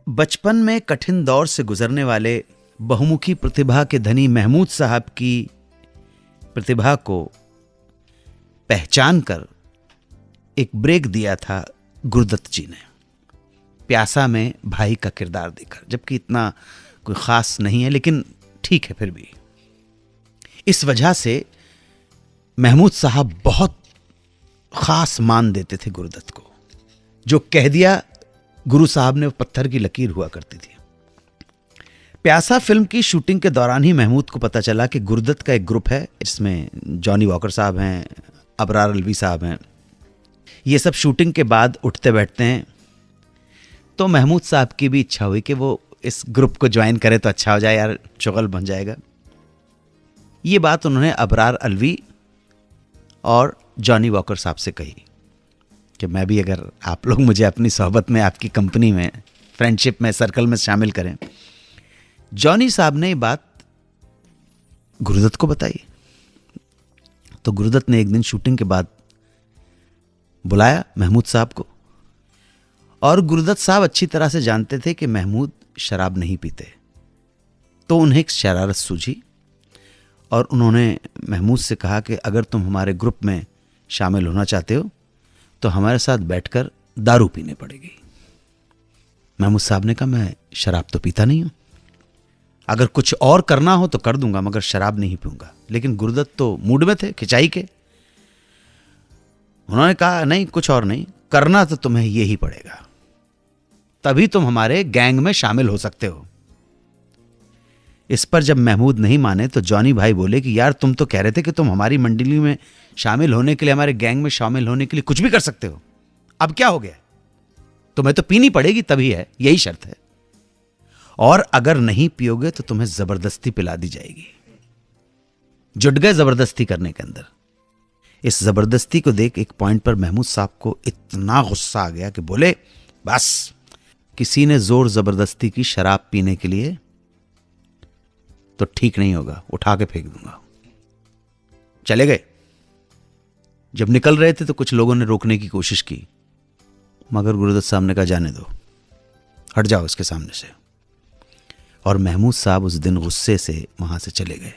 बचपन में कठिन दौर से गुजरने वाले बहुमुखी प्रतिभा के धनी महमूद साहब की प्रतिभा को पहचान कर एक ब्रेक दिया था गुरुदत्त जी ने प्यासा में भाई का किरदार देकर, जबकि इतना कोई खास नहीं है लेकिन ठीक है फिर भी। इस वजह से महमूद साहब बहुत खास मान देते थे गुरुदत्त को। जो कह दिया गुरु साहब ने वो पत्थर की लकीर हुआ करती थी। प्यासा फिल्म की शूटिंग के दौरान ही महमूद को पता चला कि गुरुदत्त का एक ग्रुप है, इसमें जॉनी वॉकर साहब हैं, अबरार अलवी साहब हैं। ये सब शूटिंग के बाद उठते बैठते हैं, तो महमूद साहब की भी इच्छा हुई कि वो इस ग्रुप को ज्वाइन करे तो अच्छा हो जाए यार, चुगल बन जाएगा। ये बात उन्होंने अबरार अलवी और जॉनी वॉकर साहब से कही कि मैं भी, अगर आप लोग मुझे अपनी सोहबत में, आपकी कंपनी में, फ्रेंडशिप में, सर्कल में शामिल करें। जॉनी साहब ने ये बात गुरुदत्त को बताई, तो गुरुदत्त ने एक दिन शूटिंग के बाद बुलाया महमूद साहब को, और गुरुदत्त साहब अच्छी तरह से जानते थे कि महमूद शराब नहीं पीते, तो उन्हें एक शरारत सूझी और उन्होंने महमूद से कहा कि अगर तुम हमारे ग्रुप में शामिल होना चाहते हो तो हमारे साथ बैठकर दारू पीने पड़ेगी। महमूद साहब ने कहा मैं शराब तो पीता नहीं हूं, अगर कुछ और करना हो तो कर दूंगा मगर शराब नहीं पीऊंगा। लेकिन गुरुदत्त तो मूड में थे, खिंचाई के। उन्होंने कहा नहीं, कुछ और नहीं, करना तो तुम्हें यही पड़ेगा, तभी तुम हमारे गैंग में शामिल हो सकते हो। इस पर जब महमूद नहीं माने तो जॉनी भाई बोले कि यार तुम तो कह रहे थे कि तुम हमारी मंडली में शामिल होने के लिए, हमारे गैंग में शामिल होने के लिए कुछ भी कर सकते हो, अब क्या हो गया? तुम्हें तो पीनी पड़ेगी, तभी है, यही शर्त है, और अगर नहीं पियोगे तो तुम्हें जबरदस्ती पिला दी जाएगी। जुट गए जबरदस्ती करने के अंदर। इस जबरदस्ती को देख एक पॉइंट पर महमूद साहब को इतना गुस्सा आ गया कि बोले बस, किसी ने जोर जबरदस्ती की शराब पीने के लिए तो ठीक नहीं होगा, उठा के फेंक दूंगा। चले गए। जब निकल रहे थे तो कुछ लोगों ने रोकने की कोशिश की, मगर गुरुदत्त साहब ने कहा जाने दो, हट जाओ इसके सामने से। और महमूद साहब उस दिन गुस्से से वहां से चले गए।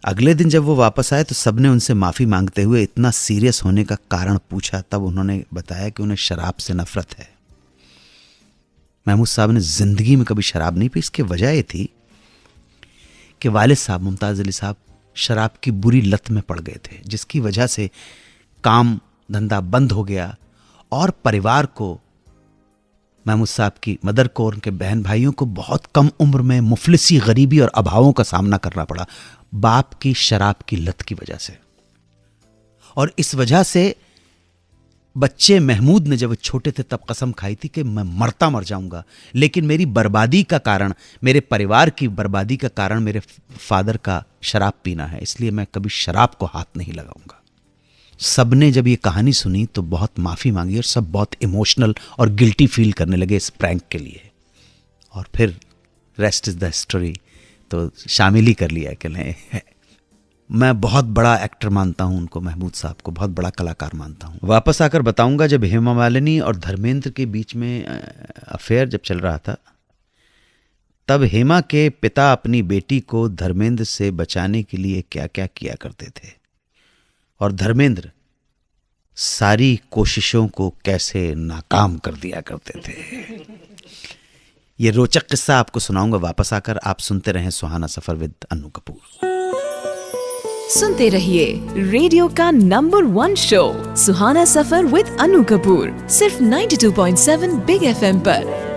अगले दिन जब वो वापस आए तो सबने उनसे माफी मांगते हुए इतना सीरियस होने का कारण पूछा। तब उन्होंने बताया कि उन्हें शराब से नफरत है। महमूद साहब ने जिंदगी में कभी शराब नहीं पी। इसकी वजह यह थी कि वालिद साहब मुमताज अली साहब शराब की बुरी लत में पड़ गए थे, जिसकी वजह से काम धंधा बंद हो गया और परिवार को, महमूद साहब की मदर को और उनके बहन भाइयों को बहुत कम उम्र में मुफलिसी, गरीबी और अभावों का सामना करना पड़ा बाप की शराब की लत की वजह से। और इस वजह से बच्चे महमूद ने जब छोटे थे तब कसम खाई थी कि मैं मरता मर जाऊंगा, लेकिन मेरी बर्बादी का कारण, मेरे परिवार की बर्बादी का कारण मेरे फादर का शराब पीना है, इसलिए मैं कभी शराब को हाथ नहीं लगाऊंगा। सबने जब ये कहानी सुनी तो बहुत माफी मांगी और सब बहुत इमोशनल और गिल्टी फील करने लगे इस प्रैंक के लिए। और फिर रेस्ट इज द हिस्ट्री, तो शामिल ही कर लिया कि नहीं। मैं बहुत बड़ा एक्टर मानता हूं उनको, महमूद साहब को बहुत बड़ा कलाकार मानता हूं। वापस आकर बताऊंगा जब हेमा मालिनी और धर्मेंद्र के बीच में अफेयर जब चल रहा था, तब हेमा के पिता अपनी बेटी को धर्मेंद्र से बचाने के लिए क्या क्या किया करते थे और धर्मेंद्र सारी कोशिशों को कैसे नाकाम कर दिया करते थे। ये रोचक किस्सा आपको सुनाऊंगा वापस आकर। आप सुनते रहें सुहाना सफर विद अन्नू कपूर। सुनते रहिए रेडियो का number 1 show Suhana suffer with Annu Kapoor, सिर्फ 92.7 बिग FM पर।